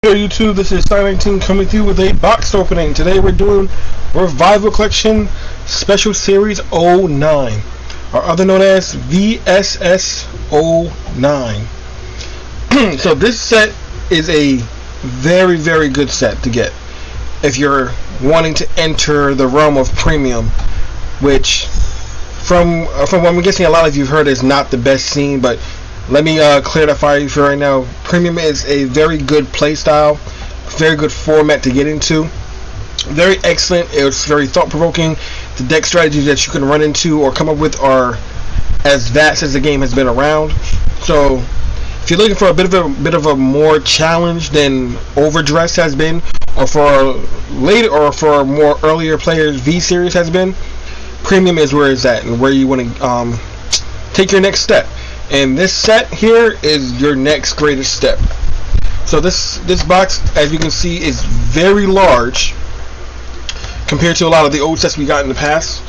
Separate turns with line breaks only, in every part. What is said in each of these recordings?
Hey YouTube, this is Star19 coming through with a box opening. Today we're doing Revival Collection Special Series 09, or other known as V-SS09. So this set is a very good set to get if you're wanting to enter the realm of premium, which from what I'm guessing a lot of you have heard is not the best scene, but let me clarify for right now. Premium is a very good play style, very good format to get into. Very excellent. It's very thought-provoking. The deck strategies that you can run into or come up with are as vast as the game has been around. So, if you're looking for a bit of a more challenge than Overdress has been, or for later or for more earlier players V Series has been, Premium is where it's at and where you want to take your next step. And this set here is your next greatest step. So this box, as you can see, is very large compared to a lot of the old sets we got in the past.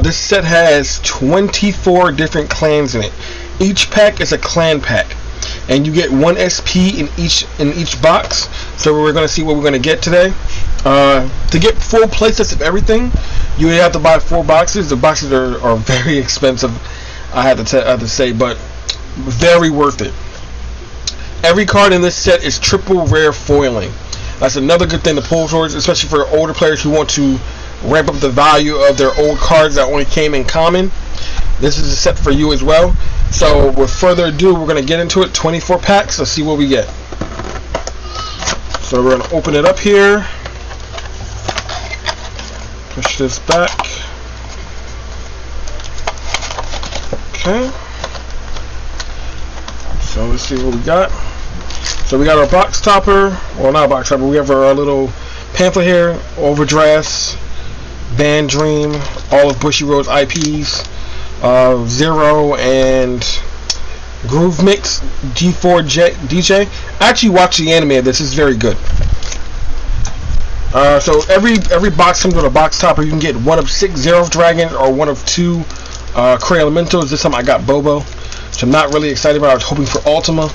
This set has 24 different clans in it. Each pack is a clan pack, and you get 1 SP in each box. So we're going to see what we're going to get today. To get full playsets of everything, you would have to buy 4 boxes. The boxes are very expensive, I have to say, but very worth it. Every card in this set is triple rare foiling. That's another good thing to pull towards, especially for older players who want to ramp up the value of their old cards that only came in common. This is a set for you as well. So with further ado, we're going to get into it. 24 packs. Let's see what we get. So we're going to open it up here. Push this back. Okay. So let's see what we got. So we got our box topper, well, not a box topper, we have our little pamphlet here, Overdress, Band Dream, all of Bushiroad's IPs, Zero and Groove Mix, G4 DJ. I actually watched the anime of this. It's very good. So every box comes with a box topper. You can get 1 of 6 Zero Dragons or 1 of 2 Cray Elementals. This time I got Bobo, which I'm not really excited about. I was hoping for Ultima,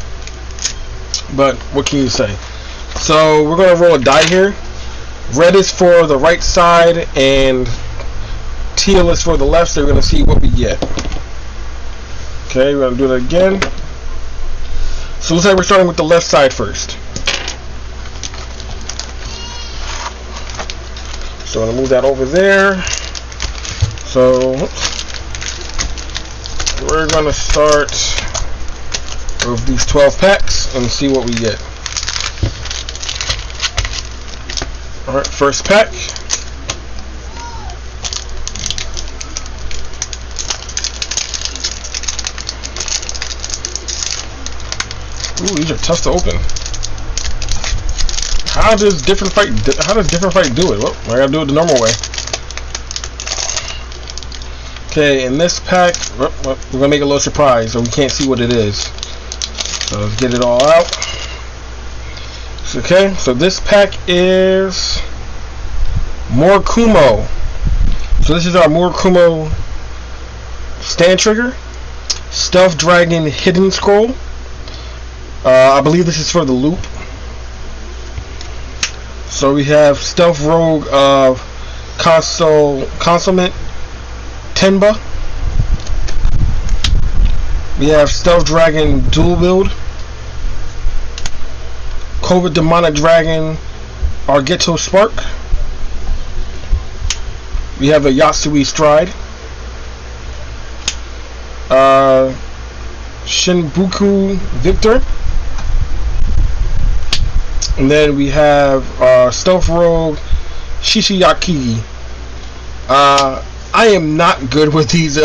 but what can you say? So we're going to roll a die here. Red is for the right side and teal is for the left, so we're going to see what we get. Okay, we're going to do that again. So looks like we're starting with the left side first. So I'm going to move that over there. So we're going to start with these 12 packs and see what we get. Alright, first pack. Ooh, these are tough to open. How does different fight do it? Well, I gotta do it the normal way. Okay, in this pack, we're gonna make a little surprise, so we can't see what it is. So let's get it all out. Okay, so this pack is Morikumo. So this is our Morikumo stand trigger, Stealth Dragon Hidden Scroll. I believe this is for the loop. So we have Stealth Rogue of Consummate Tenba. We have Stealth Dragon Dual Build, Covert Demonic Dragon Argento Spark. We have a Yasui Stride, Shinbuku Victor, and then we have Stealth Rogue Shishiyaki. I am not good with these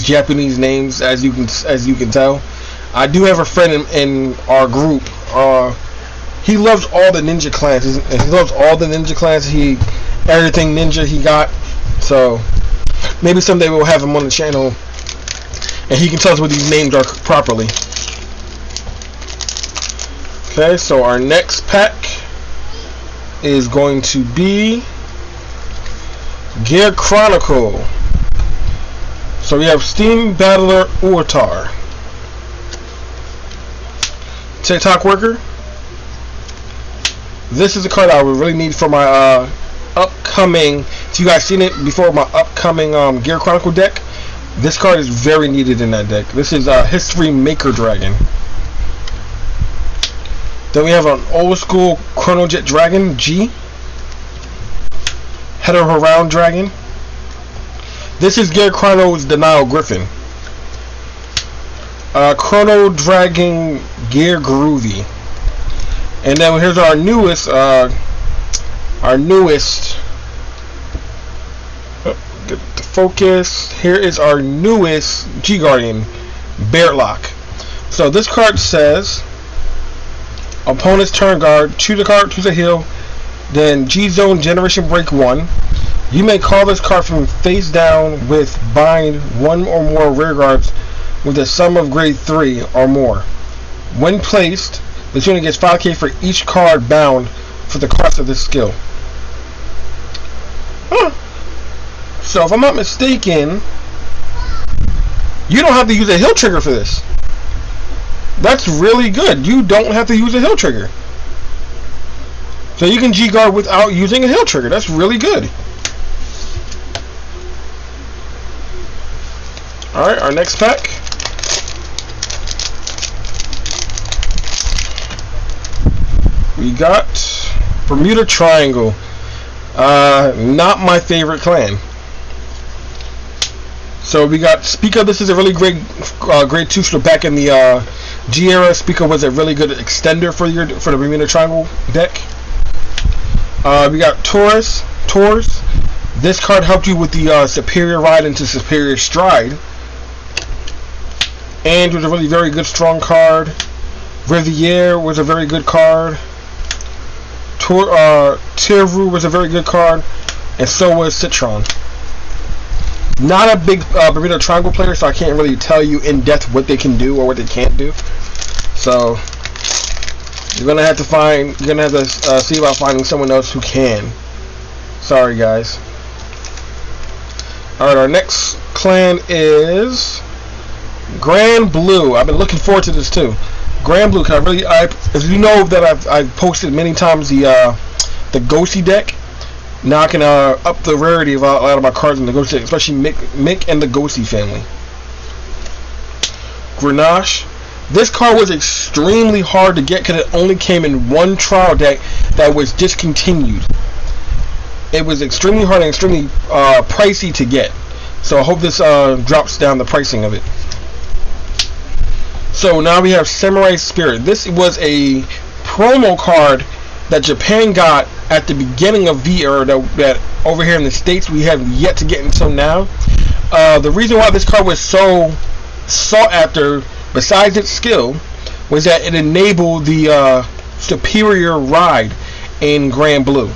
Japanese names, as you can tell. I do have a friend in our group. He loves all the ninja clans. He loves all the ninja clans. Everything ninja he got. So maybe someday we'll have him on the channel, and he can tell us what these names are properly. Okay, so our next pack is going to be Gear Chronicle. So we have Steam Battler Uatar, TikTok Worker, This is a card I would really need for my upcoming. If you guys seen it before, my upcoming Gear Chronicle deck. This card is very needed in that deck. This is History Maker Dragon. Then we have an old school Chronojet Dragon G. Header Around Dragon. This is Gear Chrono's Denial Griffin. Chrono Dragon Gear Groovy. And then here's our newest get the focus. Here is our newest G Guardian, Bearlock. So this card says, opponent's turn guard, choose a card, choose a heal, then G Zone Generation Break 1. You may call this card from face down with bind one or more rear guards with a sum of grade 3 or more. When placed, this unit gets 5k for each card bound for the cost of this skill. So if I'm not mistaken, you don't have to use a heal trigger for this. That's really good. You don't have to use a heal trigger. So you can G-Guard without using a heal trigger. That's really good. Alright, our next pack. We got Bermuda Triangle. Not my favorite clan. So we got Speaker. This is a really great grade 2. So back in the G era, Speaker was a really good extender for the Bermuda Triangle deck. We got Taurus. This card helped you with the Superior Ride into Superior Stride, and was a really very good strong card. Riviere was a very good card. Tiru was a very good card, and so was Citron. Not a big Bermuda Triangle player, so I can't really tell you in depth what they can do or what they can't do. So you're gonna have to see about finding someone else who can. Sorry, guys. All right, our next clan is Grand Blue. I've been looking forward to this too. Grand Blue, as you know that I've posted many times the Ghosty deck. Now I can up the rarity of a lot of my cards in the Ghosty deck, especially Mick and the Ghosty family. Grenache. This card was extremely hard to get because it only came in one trial deck that was discontinued. It was extremely hard and extremely pricey to get. So I hope this drops down the pricing of it. So now we have Samurai Spirit. This was a promo card that Japan got at the beginning of V era that over here in the States we have yet to get until now. The reason why this card was so sought after, besides its skill, was that it enabled the Superior Ride in Grand Blue.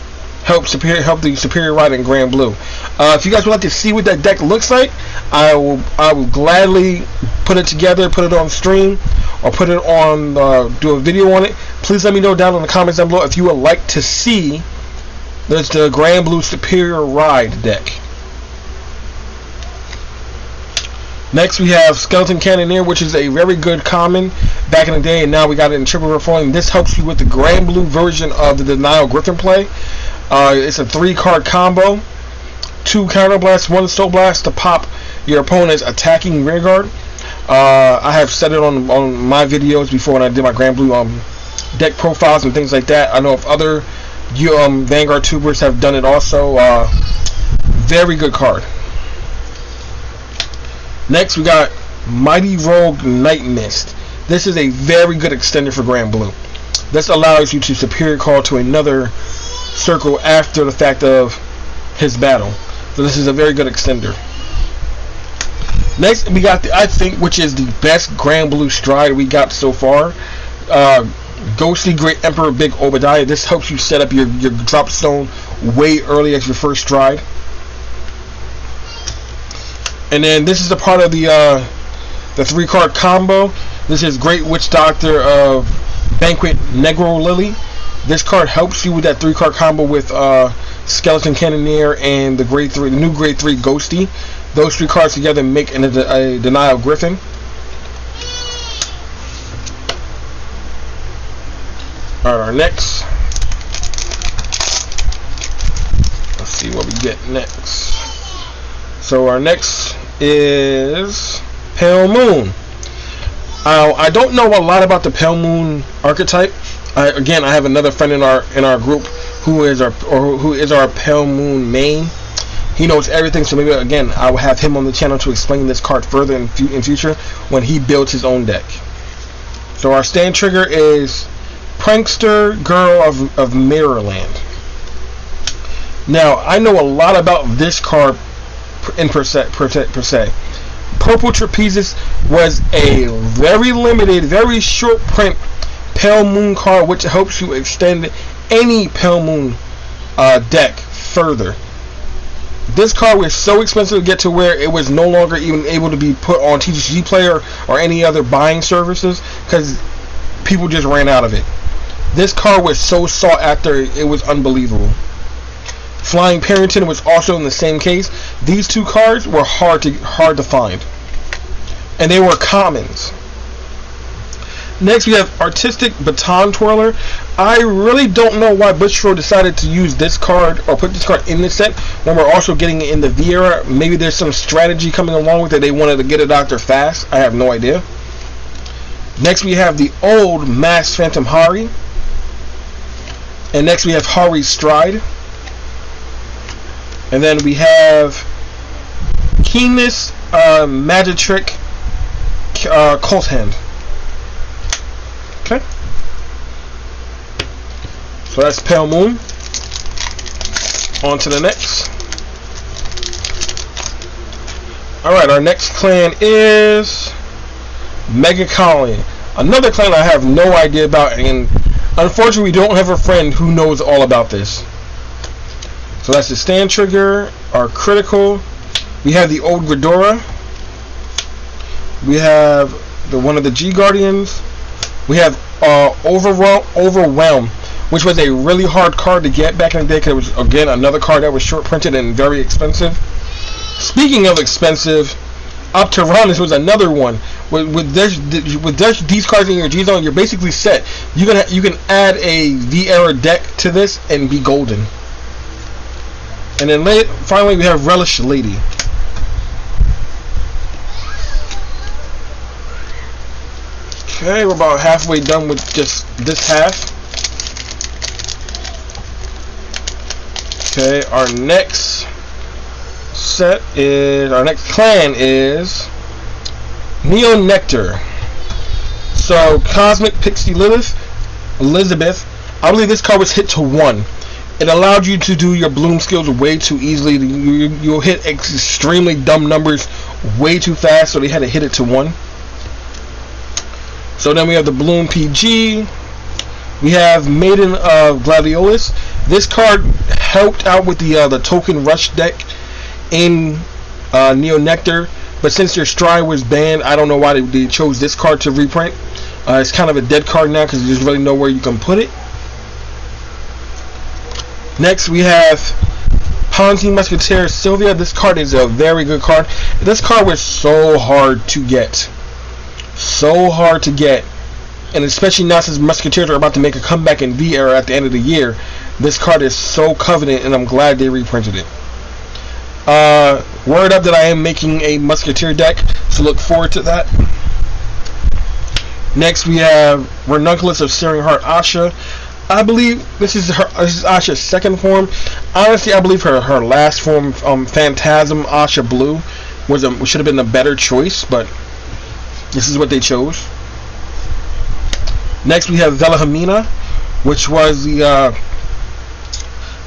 Help the Superior Ride in Grand Blue. If you guys would like to see what that deck looks like, I will gladly put it together, put it on stream, or put it on do a video on it. Please let me know down in the comments down below if you would like to see the Grand Blue Superior Ride deck. Next we have Skeleton Cannoneer, which is a very good common back in the day, and now we got it in triple refoiling. This helps you with the Grand Blue version of the Denial Griffin play. It's a 3-card combo, 2 Counter Blasts, 1 Soul Blast to pop your opponent's attacking rear guard. I have said it on my videos before when I did my Grand Blue deck profiles and things like that. I know if other Vanguard tubers have done it also. Very good card. Next we got Mighty Rogue Night Mist. This is a very good extender for Grand Blue. This allows you to superior call to another circle after the fact of his battle. So this is a very good extender. Next we got I think which is the best Grand Blue Stride we got so far. Ghostly Great Emperor Big Obadiah. This helps you set up your drop zone way early as your first stride. And then this is a part of the 3-card combo. This is Great Witch Doctor of Banquet Negro Lily. This card helps you with that 3-card combo with Skeleton Cannoneer and the new Grade 3 Ghosty. Those 3 cards together make a Denial Griffin. Alright, our next see what we get next. So our next is Pale Moon. I don't know a lot about the Pale Moon archetype. Again, I have another friend in our group who is our Pale Moon main. He knows everything, so maybe again I will have him on the channel to explain this card further in future when he builds his own deck. So our stand trigger is Prankster Girl of Mirrorland. Now I know a lot about this card per se. Purple Trapezes was a very limited, very short print Pale Moon card, which helps you extend any Pale Moon deck further. This card was so expensive to get to where it was no longer even able to be put on TCG Player or any other buying services because people just ran out of it. This card was so sought after, it was unbelievable. Flying Parrington was also in the same case. These two cards were hard to find, and they were commons. Next we have Artistic Baton Twirler. I really don't know why Butchro decided to use this card or put this card in this set when we're also getting it in the V era. Maybe there's some strategy coming along with it. They wanted to get it out there fast. I have no idea. Next we have the old Masked Phantom Hari. And next we have Hari Stride. And then we have Keenness Magic Trick Cult Hand. Okay. So that's Pale Moon. On to the next. Alright, our next clan is Mega Colony. Another clan I have no idea about, and unfortunately we don't have a friend who knows all about this. So that's the stand trigger, our critical. We have the old Ghidorah. We have one of the G Guardians. We have Overwhelm, which was a really hard card to get back in the day because it was, again, another card that was short printed and very expensive. Speaking of expensive, Opteronus was another one. With these cards in your G Zone, you're basically set. You can add a V era deck to this and be golden. And then finally we have Relish Lady. Okay, we're about halfway done with just this half. Okay, our next clan is Neo Nectar. So Cosmic Pixie Elizabeth. I believe this card was hit to 1. It allowed you to do your bloom skills way too easily. You'll hit extremely dumb numbers way too fast, so they had to hit it to 1. So then we have the Bloom PG. We have Maiden of Gladiolus. This card helped out with the Token Rush deck in Neo Nectar, but since their Stride was banned, I don't know why they chose this card to reprint. It's kind of a dead card now because there's really nowhere you can put it. Next we have Ponzi Musketeer Sylvia. This card is a very good card. This card was so hard to get. So hard to get. And especially now since Musketeers are about to make a comeback in V era at the end of the year, this card is so coveted, and I'm glad they reprinted it. Word up that I am making a Musketeer deck, so look forward to that. Next we have Ranunculus of Searing Heart Asha. I believe this is Asha's second form. Honestly, I believe her last form, Phantasm Asha Blue, should have been a better choice, but this is what they chose. Next we have Velhamina, which was the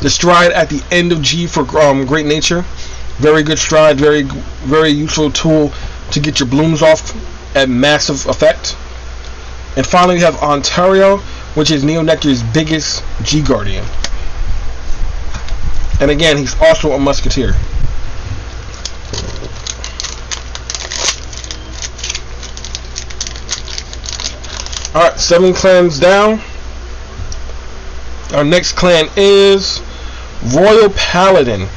Stride at the end of G for Great Nature. Very good Stride, very useful tool to get your blooms off at massive effect. And finally we have Ontario, which is Neo Nectar's biggest G Guardian. And again, he's also a Musketeer. Alright, 7 clans down. Our next clan is Royal Paladin.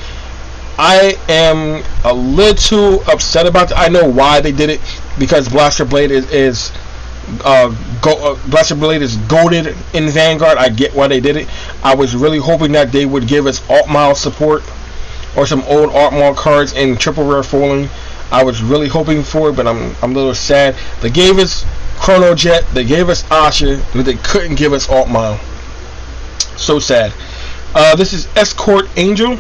I am a little upset about that. I know why they did it, because Blaster Blade is goated in Vanguard. I get why they did it. I was really hoping that they would give us alt mile support or some old art mall cards in triple rare foiling. I was really hoping for it, but I'm a little sad. They gave us Chrono Jet, they gave us Asha, but they couldn't give us Alt Mile. So sad. This is Escort Angel,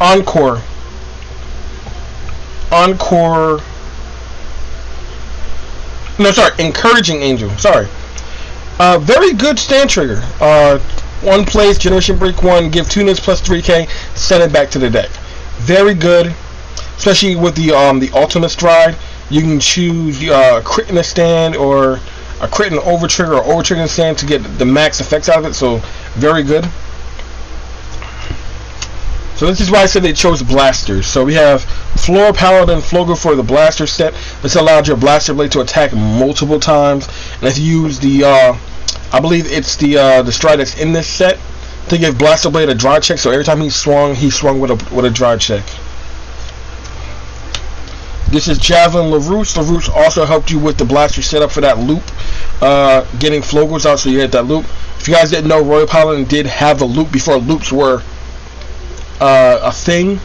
Encore. No, sorry, Encouraging Angel. Sorry. Very good stand trigger. One place, Generation Break 1, give 2 units plus 3k, send it back to the deck. Very good, especially with the ultimate stride. You can choose crit in the stand or a crit in the over trigger or over trigger in the stand to get the max effects out of it. So very good. So this is why I said they chose blasters. So we have Floor Paladin Flogo for the blaster set. This allowed your blaster blade to attack multiple times, and if you use the I believe it's the stride that's in this set to give blaster blade a dry check. So every time he swung with a dry check. This is Javelin LaRousse. LaRousse also helped you with the blaster setup for that loop, getting Flogos out so you hit that loop. If you guys didn't know, Royal Paladin did have a loop before loops were a thing.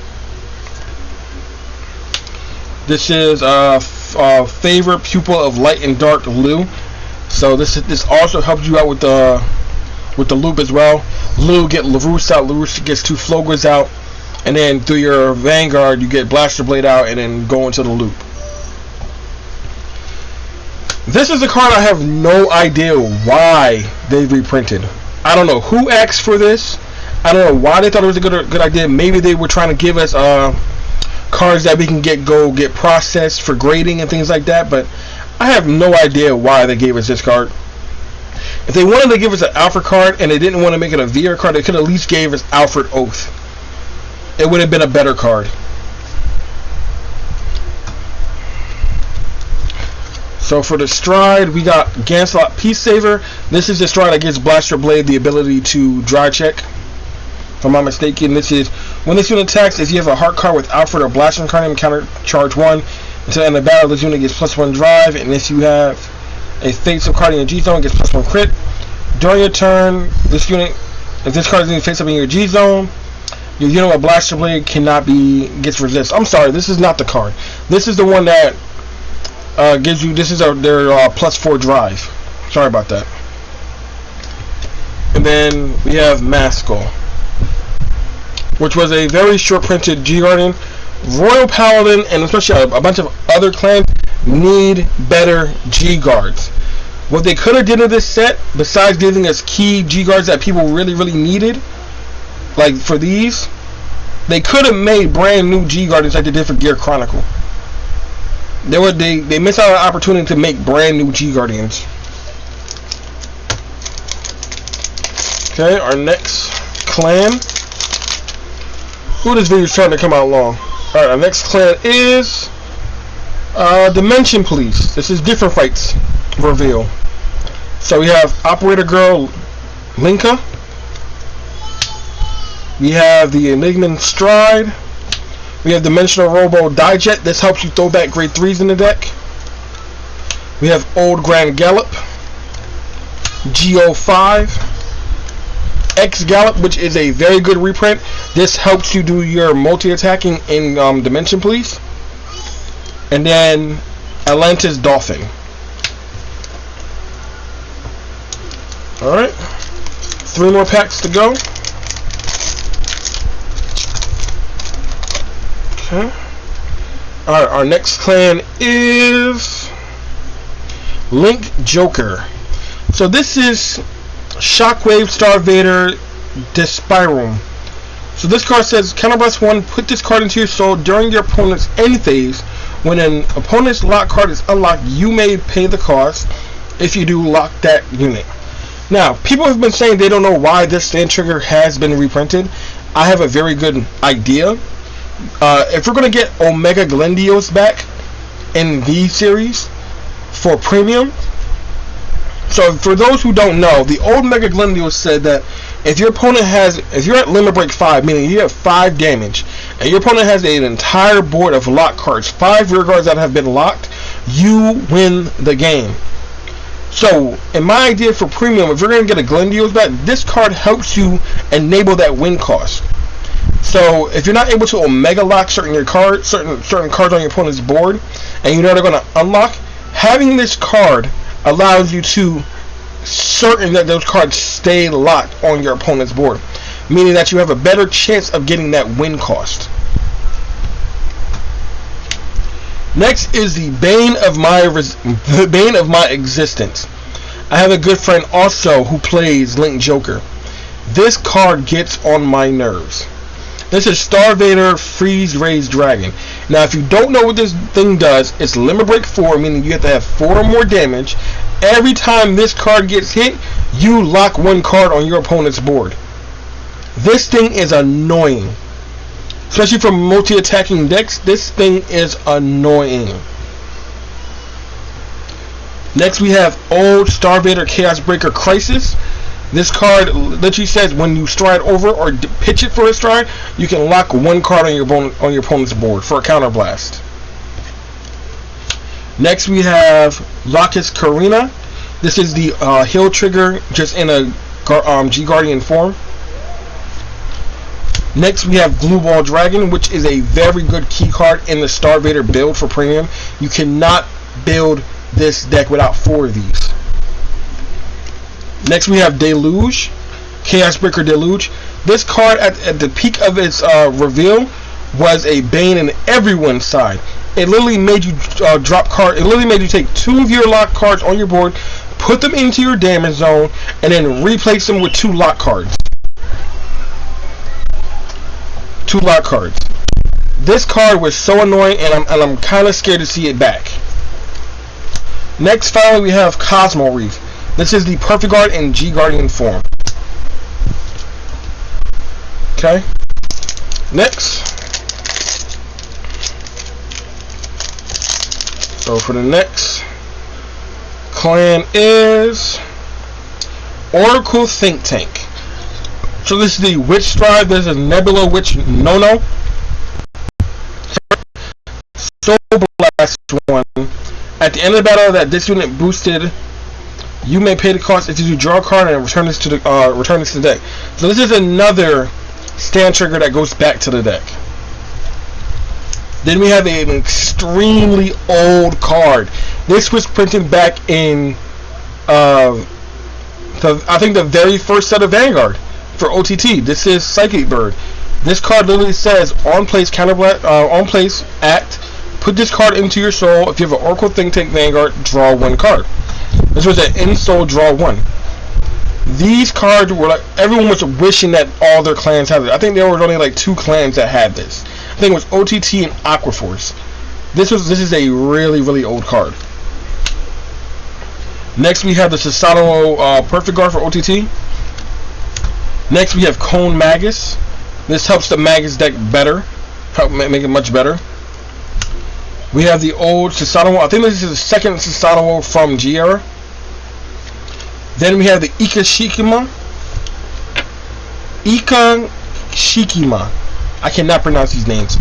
This is favorite pupil of Light and Dark Lu. So this also helps you out with the loop as well. Lu get LaRousse out. LaRousse gets 2 Flogos out, and then through your Vanguard you get Blaster Blade out, and then go into the loop. This is a card I have no idea why they reprinted. I don't know who asked for this. I don't know why they thought it was a good idea. Maybe they were trying to give us cards that we can get processed for grading and things like that. But I have no idea why they gave us this card. If they wanted to give us an Alfred card and they didn't want to make it a VR card, they could at least gave us Alfred Oath. It would have been a better card. So for the stride, we got Ganslot Peace Saver. This is the stride that gives Blaster Blade the ability to dry check. If I'm not mistaken, this is when this unit attacks, if you have a heart card with Alfred or Blaster card, counter charge 1 until the end of the battle. This unit gets +1 drive, and if you have a face-up card in your G zone, it gets +1 crit. During your turn, this unit, if this card is in face-up in your G zone, your unit with Blaster Blade gets resist. I'm sorry, this is not the card. This is the one that gives you. This is their +4 drive. Sorry about that. And then we have Maskel, which was a very short printed G Guardian. Royal Paladin and especially a bunch of other clans need better G guards. What they could have did in this set, besides giving us key G guards that people really needed, like for these, they could have made brand new G guardians like they did for Gear Chronicle. They missed out on an opportunity to make brand new G guardians. Okay, our next clan. Ooh, this video is trying to come out long. Alright, our next clan is Dimension Police. This is Different Fights reveal. So we have Operator Girl Linka. We have the Enigman Stride. We have Dimensional Robo Dijet. This helps you throw back grade 3s in the deck. We have Old Grand Gallop. GO5. X Gallop, which is a very good reprint. This helps you do your multi-attacking in Dimension Police. And then Atlantis Dolphin. Alright. 3 more packs to go. Okay. Alright, our next clan is Link Joker. So this is Shockwave Star Vader Despirum. So this card says counterblast 1, put this card into your soul during your opponent's end phase. When an opponent's lock card is unlocked, you may pay the cost. If you do, lock that unit. Now, people have been saying they don't know why this stand trigger has been reprinted. I have a very good idea. If we're going to get Omega Glendios back in V series for premium. So for those who don't know, the old Mega Glendios said that if your opponent if you're at limit break 5, meaning you have 5 damage, and your opponent has an entire board of lock cards, 5 rear guards that have been locked, you win the game. So, in my idea for premium, if you're going to get a Glendios back, this card helps you enable that win cost. So if you're not able to Omega lock certain cards on your opponent's board, and you know they're going to unlock, having this card allows you to certain that those cards stay locked on your opponent's board, meaning that you have a better chance of getting that win cost. Next is the bane of my existence. I have a good friend also who plays Link Joker. This card gets on my nerves. This is Star Vader Freeze Raised Dragon. Now, if you don't know what this thing does, it's Limit Break 4, meaning you have to have 4 or more damage. Every time this card gets hit, you lock one card on your opponent's board. This thing is annoying. Especially for multi-attacking decks, this thing is annoying. Next we have Old Star Vader Chaos Breaker Crisis. This card literally says when you stride over or pitch it for a stride, you can lock one card on your opponent's board for a counter blast. Next we have Locus Karina. This is the heal trigger just in a G Guardian form. Next we have Glue Ball Dragon, which is a very good key card in the Star Vader build for premium. You cannot build this deck without 4 of these. Next we have Deluge, Chaos Breaker Deluge. This card at the peak of its reveal was a bane in everyone's side. It literally made you drop card. It literally made you take 2 of your lock cards on your board, put them into your damage zone, and then replace them with 2 lock cards. 2 lock cards. This card was so annoying, and I'm kind of scared to see it back. Next, finally, we have Cosmo Reef. This is the Perfect Guard in G Guardian form. Okay. Next. So for the next clan is Oracle Think Tank. So this is the Witch Stride. This is Nebula Witch No. Soul Blast 1. At the end of the battle that this unit boosted, you may pay the cost if you draw a card and return this to the deck. So this is another stand trigger that goes back to the deck. Then we have an extremely old card. This was printed back in I think the very first set of Vanguard for OTT. This is Psychic Bird. This card literally says on place act. Put this card into your soul. If you have an Oracle Think Tank Vanguard, draw 1 card. This was an in-soul draw 1. These cards were like, everyone was wishing that all their clans had it. I think there were only like 2 clans that had this. I think it was OTT and Aqua Force. This is a really, really old card. Next we have the Susanoo Perfect Guard for OTT. Next we have Cone Magus. This helps the Magus deck better. Help make it much better. We have the old Susanoo. I think this is the second Susanoo from G era. Then we have the Ikashikima. I cannot pronounce these names.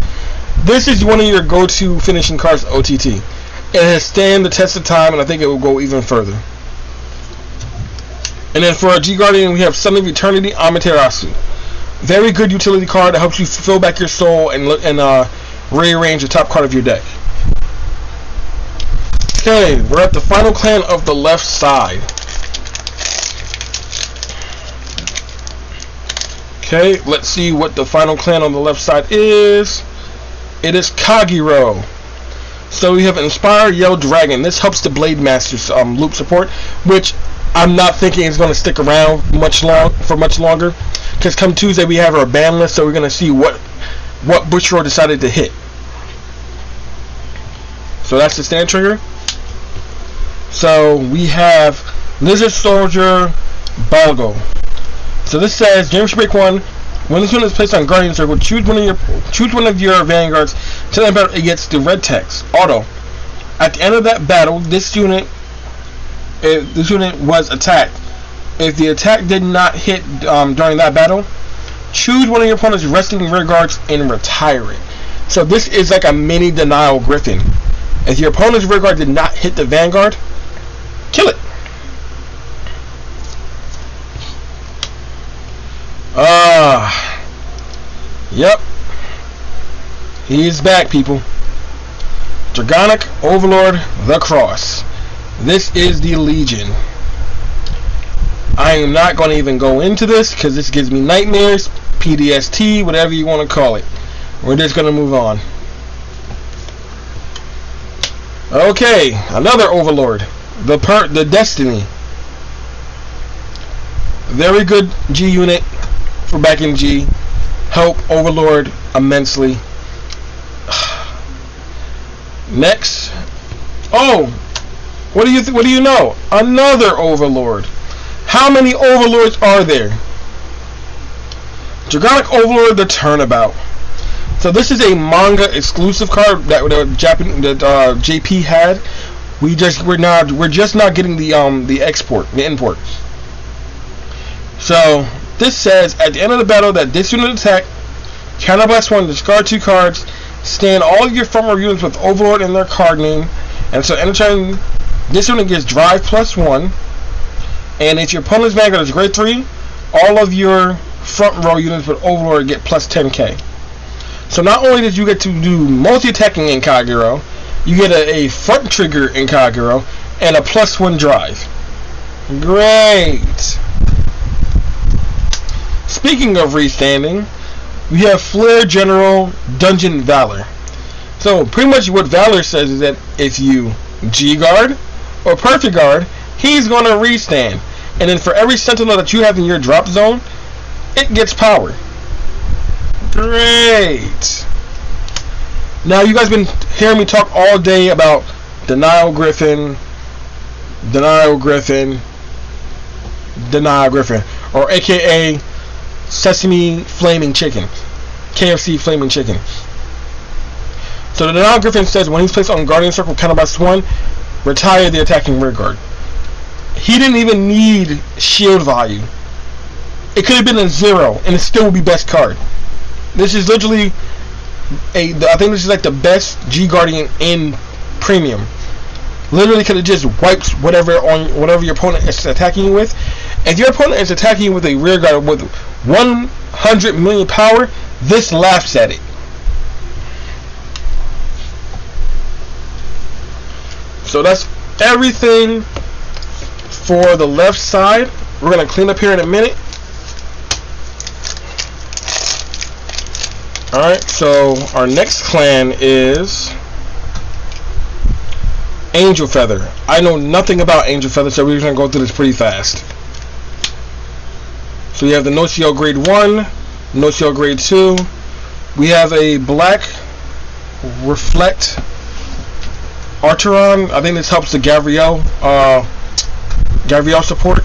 This is one of your go-to finishing cards OTT. It has stand the test of time, and I think it will go even further. And then for our G Guardian, we have Son of Eternity Amaterasu. Very good utility card that helps you fill back your soul and rearrange the top card of your deck. Okay, we're at the final clan of the left side. Okay, let's see what the final clan on the left side is. It is Kogiro. So we have Inspire Yell Dragon. This helps the Blade Master's loop support, which I'm not thinking is going to stick around for much longer. Because come Tuesday we have our ban list, so we're going to see what Butcher decided to hit. So that's the stand trigger. So we have Lizard Soldier Balgo. So this says Damage Break 1. When this unit is placed on Guardian Circle, choose one of your Vanguards. Till that battle, it gets the red text auto. At the end of that battle, this unit was attacked. If the attack did not hit during that battle, choose one of your opponent's resting rear guards and retire it. So this is like a mini Denial Griffin. If your opponent's rear guard did not hit the Vanguard, kill it. Yep. He is back, people. Dragonic Overlord, the Cross. This is the Legion. I am not going to even go into this because this gives me nightmares, PTSD, whatever you want to call it. We're just going to move on. Okay, another Overlord. The Destiny. Very good G unit for back in G. Help Overlord immensely. Next. Oh, what do you know? Another Overlord. How many Overlords are there? Dragonic Overlord, the Turnabout. So this is a manga exclusive card that JP had. We're just not getting the import. So this says at the end of the battle that this unit attack, counterblast 1, discard 2 cards, stand all of your former units with Overlord in their card name, and so anytime this unit gets drive +1, and if your opponent's vanguard is grade 3, all of your front row units with Overlord get plus 10k. So not only did you get to do multi-attacking in Kogiro, you get a front trigger in Kogiro, and a +1 drive. Great! Speaking of restanding, we have Flare General Dungeon Valor. So pretty much what Valor says is that if you G-Guard or Perfect Guard, he's going to restand. And then for every Sentinel that you have in your drop zone, it gets power. Great! Now you guys been hearing me talk all day about Denial Griffin, or aka Sesame Flaming Chicken, KFC Flaming Chicken. So the Denial Griffin says when he's placed on Guardian Circle counterblast 1, retire the attacking rear guard. He didn't even need shield value. It could have been a 0 and it still would be best card. This is literally I think this is like the best G Guardian in Premium. Literally could have just wiped whatever your opponent is attacking you with. If your opponent is attacking you with a rear guard with 100 million power, this laughs at it. So that's everything for the left side. We're going to clean up here in a minute. Alright, so our next clan is Angel Feather. I know nothing about Angel Feather, so we're going to go through this pretty fast. So we have the Nocio grade 1, Nocio grade 2. We have a black Reflect Arteron. I think this helps the Gavriel support.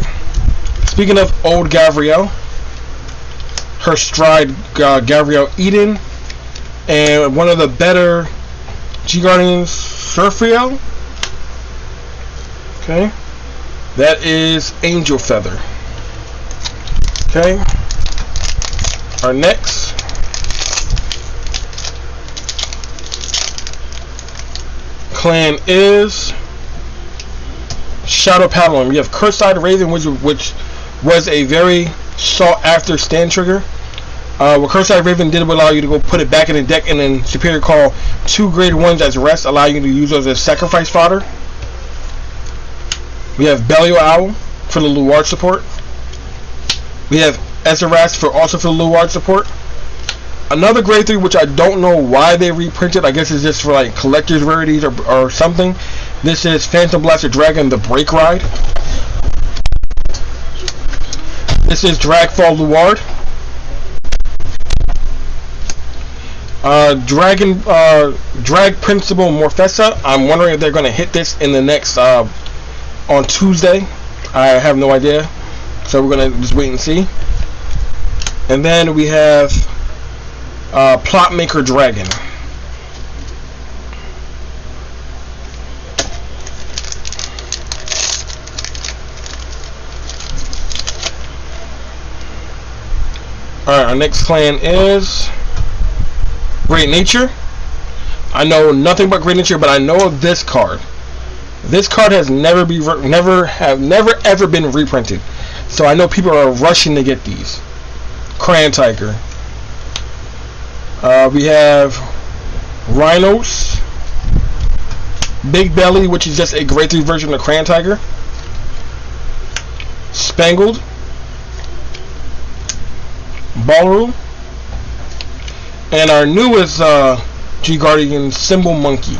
Speaking of old Gavriel, her Stride Gavriel Eden, and one of the better G Guardians, Surfrio. Okay, that is Angel Feather. Okay, our next clan is Shadow Paladin. We have Cursed Raven, which was a very sought after stand trigger. What Cursed Raven did would allow you to go put it back in the deck and then Superior Call 2 grade 1s as rest, allow you to use those as sacrifice fodder. We have Belial Owl for the Luard support. We have Ezrath for the Luard support. Another grade 3, which I don't know why they reprinted. I guess it's just for like collector's rarities or something. This is Phantom Blaster Dragon, the Break Ride. This is Dragfall Luard. Drag Principal Morfessa. I'm wondering if they're going to hit this in the next on Tuesday. I have no idea, so we're going to just wait and see. And then we have Plot Maker Dragon. Alright, our next clan is Great Nature. I know nothing about Great Nature, but I know of this card. This card has never ever been reprinted, so I know people are rushing to get these. Crayon Tiger. We have Rhinos, Big Belly, which is just a grade 3 version of Crayon Tiger, Spangled, Ballroom, and our newest G Guardian, Symbol Monkey.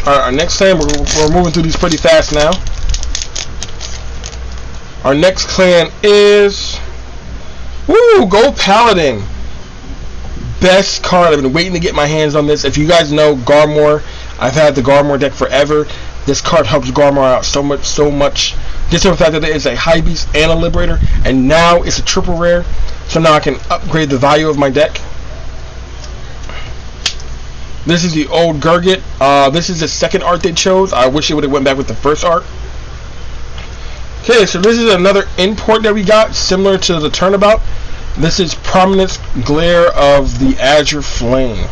Alright, our next clan, we're moving through these pretty fast now. Our next clan is Gold Paladin. Best card. I've been waiting to get my hands on this. If you guys know Garmor, I've had the Garmor deck forever. This card helps Garmor out so much. Just the fact that it is a high beast and a liberator, and now it's a triple rare, so now I can upgrade the value of my deck. This is the old Gurgit. This is the second art they chose. I wish it would have went back with the first art. Okay, so this is another import that we got, similar to the Turnabout. This is Prominence Glare of the Azure Flame.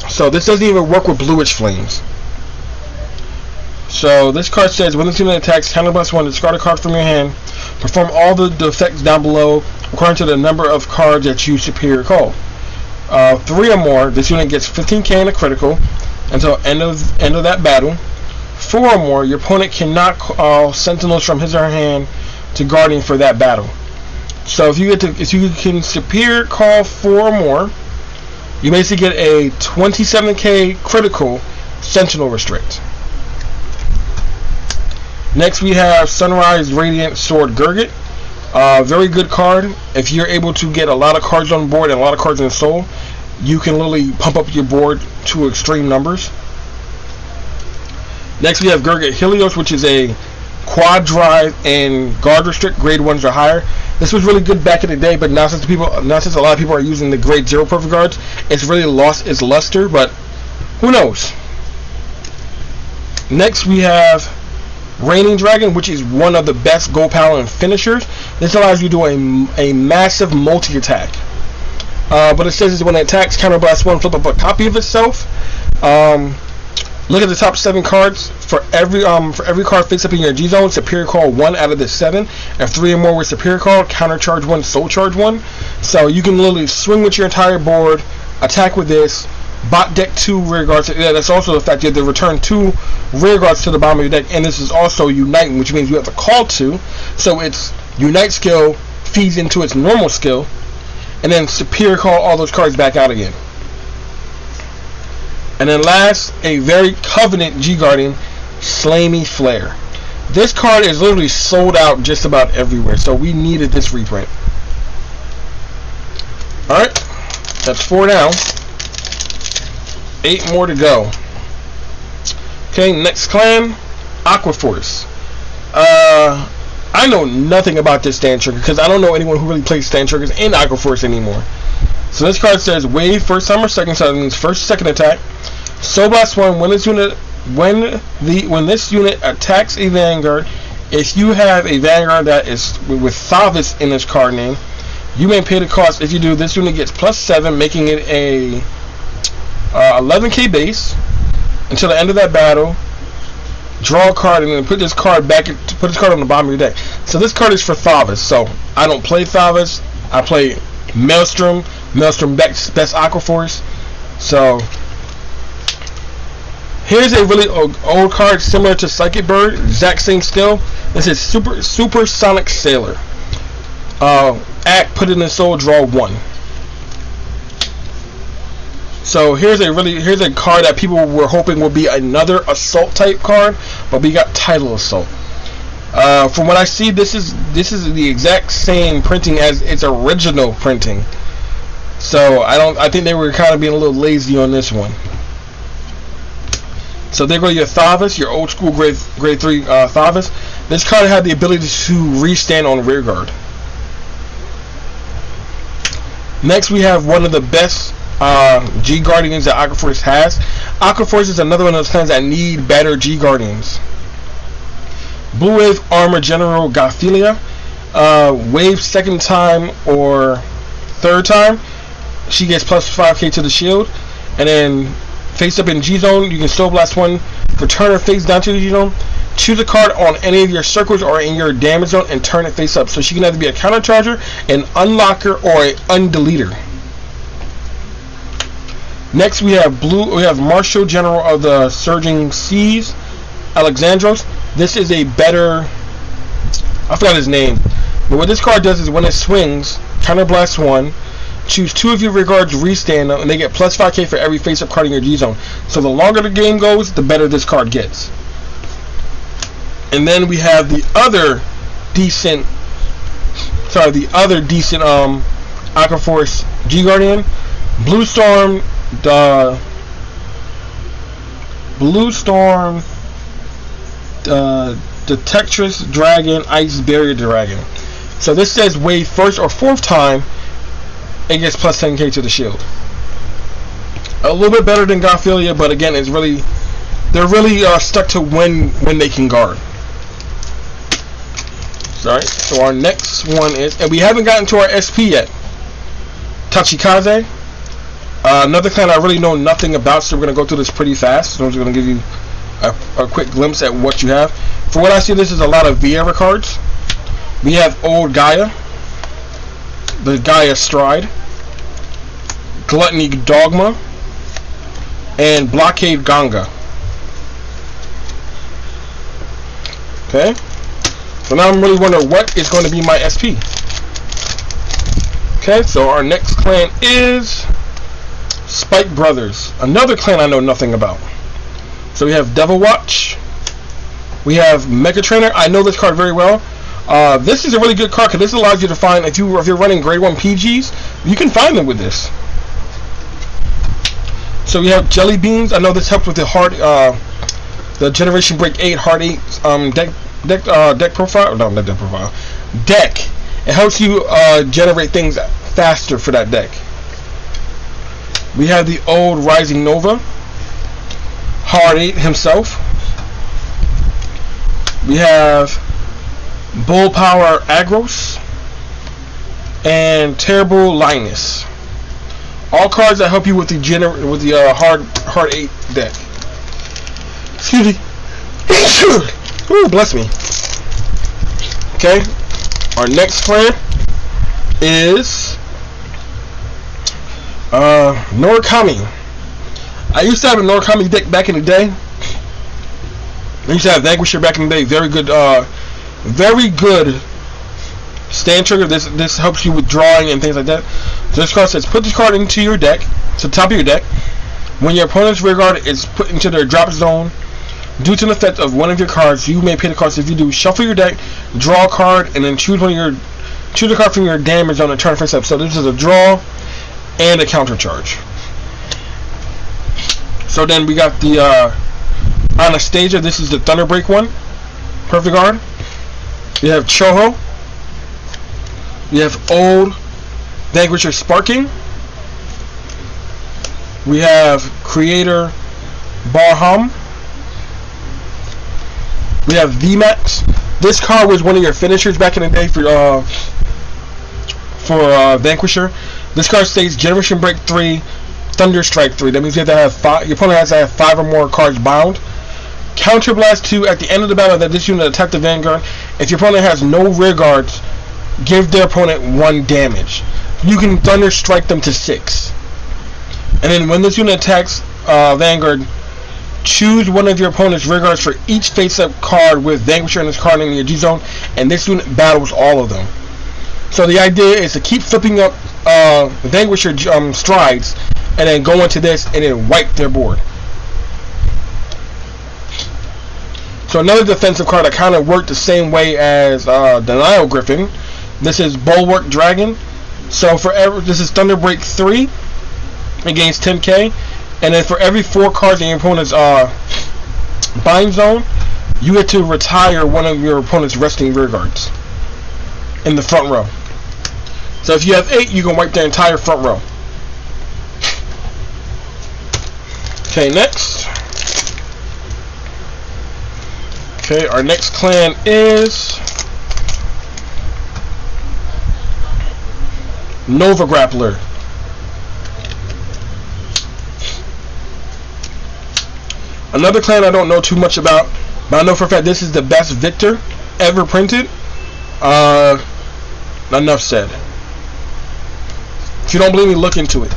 So this doesn't even work with Bluish Flames. So this card says, when this unit attacks, counter+1, discard a card from your hand. Perform all the effects down below according to the number of cards that you superior call. 3 or more, this unit gets 15k in a critical until end of that battle. 4 or more, your opponent cannot call Sentinels from his or her hand to Guardian for that battle. So if you can superior call 4 or more, you basically get a 27k critical Sentinel restrict. Next we have Sunrise Radiant Sword Gurgit. Very good card. If you're able to get a lot of cards on board and a lot of cards in Soul, you can literally pump up your board to extreme numbers. Next we have Gurgit Helios, which is a quad drive and guard restrict, grade 1s or higher. This was really good back in the day, but now since a lot of people are using the grade 0 perfect guards, it's really lost its luster, but who knows. Next we have Raining Dragon, which is one of the best Gold Paladin finishers. This allows you to do a massive multi-attack. But it says when it attacks, counterblast 1, flip up a copy of itself. Look at the top 7 cards. For every card face up in your G zone, superior call 1 out of the 7. If 3 or more with superior call, counter charge 1, soul charge 1. So you can literally swing with your entire board, attack with this, bot deck 2 rear guards. Yeah, that's also the fact you have to return 2 rear guards to the bottom of your deck, and this is also uniting, which means you have to call 2. So its unite skill feeds into its normal skill, and then superior call all those cards back out again. And then last, a very Covenant G Guardian, Slamy Flare. This card is literally sold out just about everywhere, so we needed this reprint. Alright, that's 4 down. 8 more to go. Okay, next clan, Aqua Force. I know nothing about this stand trigger because I don't know anyone who really plays stand triggers in Aqua Force anymore. So this card says wave first time or second time, means first or second attack. Soul Blast 1, when this unit attacks a Vanguard, if you have a Vanguard that is with Thavis in its card name, you may pay the cost. If you do, this unit gets +7, making it a 11k base until the end of that battle. Draw a card and then put this card on the bottom of your deck. So this card is for Thavis. So I don't play Thavis. I play Maelstrom. Maelstrom best Aqua Force. So here's a really old card similar to Psychic Bird, exact same skill. This is Super Sonic Sailor. Act, put it in the soul, draw 1. So here's a card that people were hoping would be another assault type card, but we got Tidal Assault. From what I see, this is the exact same printing as its original printing. So I think they were kind of being a little lazy on this one. So there go your Thavis, your old school grade 3 Thavis. This card had the ability to restand on rear guard. Next we have one of the best G Guardians that Aqua Force has. Aqua Force is another one of those clans that need better G Guardians. Blue Wave Armor General Gophelia. Wave second time or third time, she gets +5k to the shield, and then face up in G zone, you can Soul Blast 1, return her face down to the G zone. Choose a card on any of your circles or in your damage zone and turn it face up. So she can either be a counter charger, an unlocker, or an undeleter. Next we have Marshal General of the Surging Seas, Alexandros. This is a better, I forgot his name, but what this card does is when it swings, counterblast 1, choose 2 of your rear guards, restand them, and they get plus 5k for every face-up card in your G-zone. So the longer the game goes, the better this card gets. And then we have the other decent Aqua Force G-Guardian, Blue Storm Detectress Dragon, Ice Barrier Dragon. So this says wave 1st or 4th time, it gets plus 10k to the shield. A little bit better than Gothilia, but again, they're really stuck to when they can guard. Alright, so our next one is, and we haven't gotten to our SP yet, Tachikaze. Another clan I really know nothing about, so we're going to go through this pretty fast. So I'm just going to give you a quick glimpse at what you have. For what I see, this is a lot of Vieira cards. We have Old Gaia, the Gaia Stride, Gluttony Dogma, and Blockade Ganga. Okay, so now I'm really wondering what is going to be my SP. Okay, so our next clan is Spike Brothers, another clan I know nothing about. So we have Devil Watch, we have Mega Trainer. I know this card very well. This is a really good card because this allows you to find, if you're running grade 1 PGs, you can find them with this. So we have Jelly Beans. I know this helps with the Generation Break 8 Hard 8 deck profile. No, not deck profile. Deck. It helps you generate things faster for that deck. We have the old Rising Nova, Hard 8 himself. We have Bull Power Agros and Terrible Linus. All cards that help you with the hard 8 deck. Excuse me. Ooh, bless me. Okay. Our next clan is Noragami. I used to have a Noragami deck back in the day. I used to have Vanquisher back in the day. Very good stand trigger. This helps you with drawing and things like that. So this card says put this card into your deck, to the top of your deck. When your opponent's rear guard is put into their drop zone, due to the effect of one of your cards, you may pay the cost. If you do, shuffle your deck, draw a card, and then choose a card from your damage zone and turn it face up. So this is a draw and a counter charge. So then we got the Anastasia. This is the Thunderbreak one. Perfect guard. We have Choho. We have Old Vanquisher Sparking. We have Creator Barham. We have VMAX. This card was one of your finishers back in the day for Vanquisher. This card states Generation Break 3, Thunder Strike 3. That means you have to have 5. Your opponent has to have 5 or more cards bound. Counterblast 2. At the end of the battle, that this unit attack the Vanguard. If your opponent has no rear guards, give their opponent 1 damage. You can Thunder Strike them to 6. And then when this unit attacks Vanguard, choose one of your opponent's rear guards for each face-up card with Vanquisher in this card in your G-Zone, and this unit battles all of them. So the idea is to keep flipping up Vanquisher strides, and then go into this, and then wipe their board. So another defensive card that kind of worked the same way as Denial Griffin. This is Bulwark Dragon. So this is Thunderbreak 3. It gains 10k. And then for every 4 cards in your opponent's bind zone, you get to retire one of your opponent's resting rear guards in the front row. So if you have 8, you can wipe the entire front row. Okay, next. Okay, our next clan is Nova Grappler. Another clan I don't know too much about. But I know for a fact this is the best Victor ever printed. Enough said. If you don't believe me, look into it.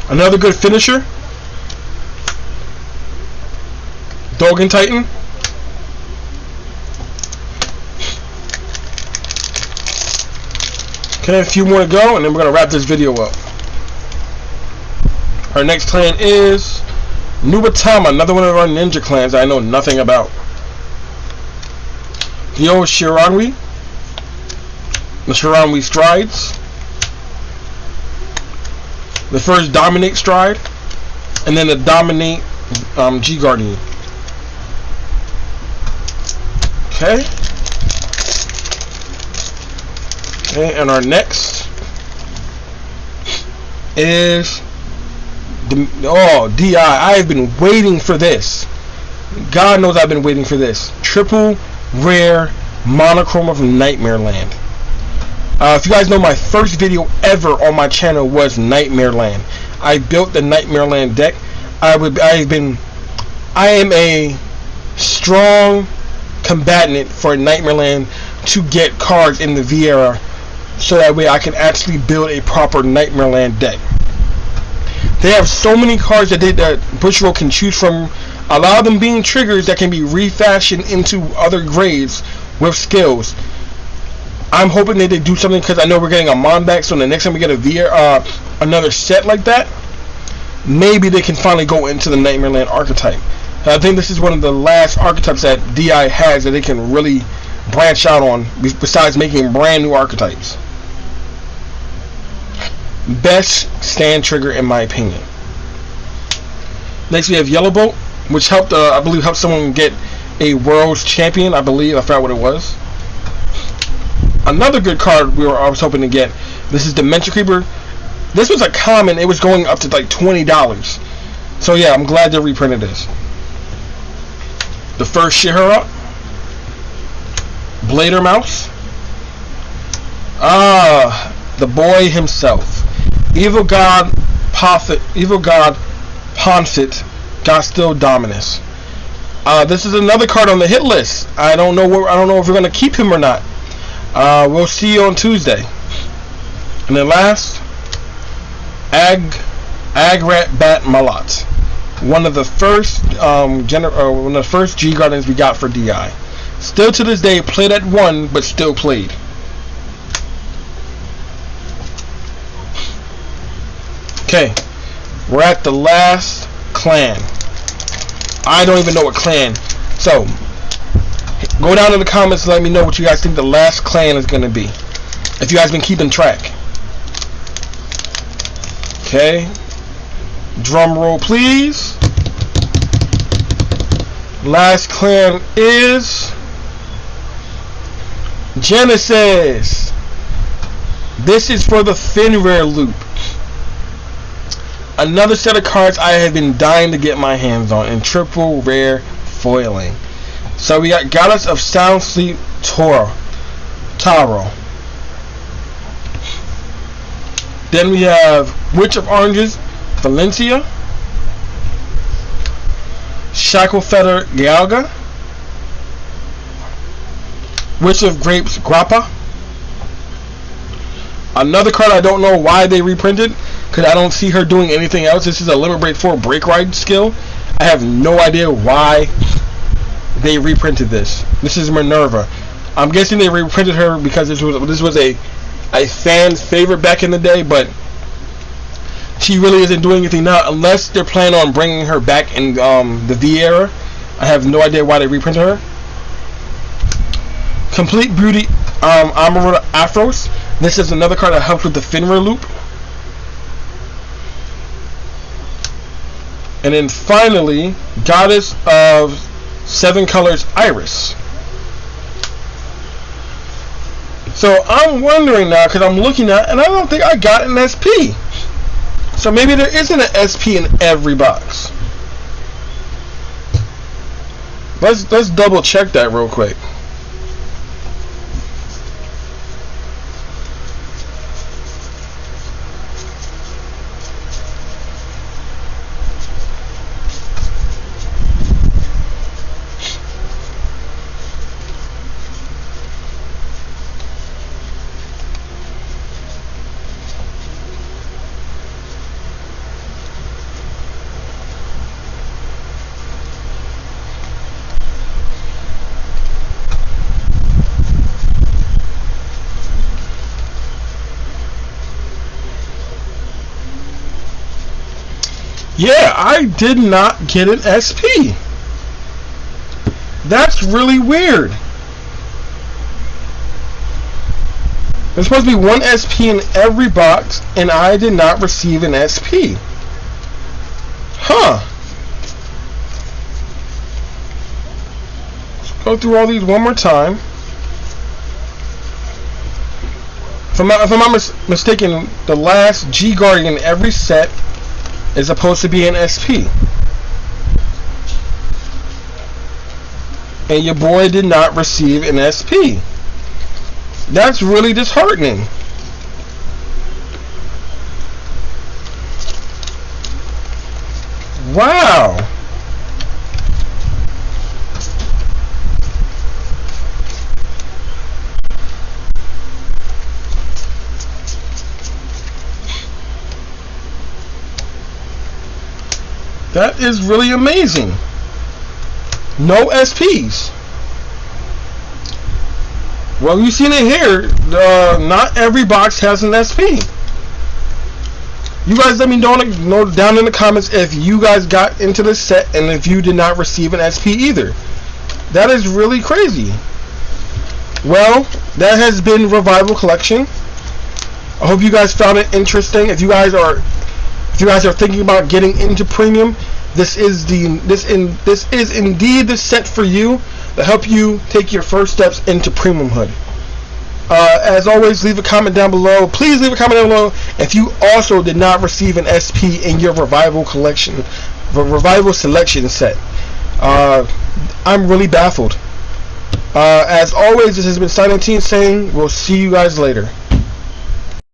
Another good finisher, Dogen Titan. Okay, a few more to go, and then we're gonna wrap this video up. Our next clan is Nubatama, another one of our ninja clans I know nothing about. The old Shiranui, the Shiranui Strides, the first Dominate Stride, and then the Dominate G Guardian. Okay. Okay, and our next is DI. I have been waiting for this. God knows I've been waiting for this. Triple rare monochrome of Nightmare Land. If you guys know, my first video ever on my channel was Nightmare Land. I built the Nightmare Land deck. I am a strong combatant for Nightmare Land to get cards in the V era, so that way I can actually build a proper Nightmare Land deck. They have so many cards that Bushiroad can choose from, a lot of them being triggers that can be refashioned into other grades with skills. I'm hoping that they do something, because I know we're getting a Mon back, so the next time we get a another set like that, maybe they can finally go into the Nightmare Land archetype. I think this is one of the last archetypes that DI has that they can really branch out on, besides making brand new archetypes. Best stand trigger in my opinion. Next we have Yellow Bolt, which helped, I believe, helped someone get a World's Champion. I forgot what it was. Another good card I was hoping to get. This is Dimension Creeper. This was a common. It was going up to like $20. So yeah, I'm glad they reprinted this. The first Shihara, Blader Mouse. The boy himself, Evil God Ponfit Gostil Dominus. This is another card on the hit list. I don't know if we're gonna keep him or not. We'll see you on Tuesday. And then last, Agrat Bat Malat, one of the first one of the first G Guardians we got for DI. Still to this day played at 1, but still played. Okay, we're at the last clan. I don't even know what clan. So go down in the comments and let me know what you guys think the last clan is going to be, if you guys been keeping track. Okay, drum roll please. Last clan is Genesis. This is for the Thin Rare loop. Another set of cards I have been dying to get my hands on in triple rare foiling. So we got Goddess of Sound Sleep Taro. Then we have Witch of Oranges Valencia, Shacklefeather Galga, Witch of Grapes Grappa. Another card I don't know why they reprinted, because I don't see her doing anything else. This is a Limit Break 4 Break Ride skill. I have no idea why they reprinted this. This is Minerva. I'm guessing they reprinted her because this was a fan's favorite back in the day, but she really isn't doing anything now, unless they're planning on bringing her back in the V era. I have no idea why they reprinted her. Complete Beauty Amarota Afros. This is another card that helps with the Finra loop. And then finally, Goddess of Seven Colors Iris. So I'm wondering now, because I'm looking at, and I don't think I got an SP. So maybe there isn't an SP in every box. Let's double check that real quick. I did not get an SP. That's really weird. There's supposed to be 1 SP in every box, and I did not receive an SP. Huh. Let's go through all these one more time. If I'm not mistaken, the last G Guardian in every set is supposed to be an SP. And your boy did not receive an SP. That's really disheartening. Wow. That is really amazing. No SPs. Well, you've seen it here. Not every box has an SP. You guys let me know down in the comments if you guys got into the set and if you did not receive an SP either. That is really crazy. Well, that has been Revival Collection. I hope you guys found it interesting. If you guys are thinking about getting into premium, this is indeed the set for you to help you take your first steps into premiumhood. As always, leave a comment down below. Please leave a comment down below if you also did not receive an SP in your Revival Collection, Revival Selection set. I'm really baffled. As always, this has been Silent Teen saying we'll see you guys later.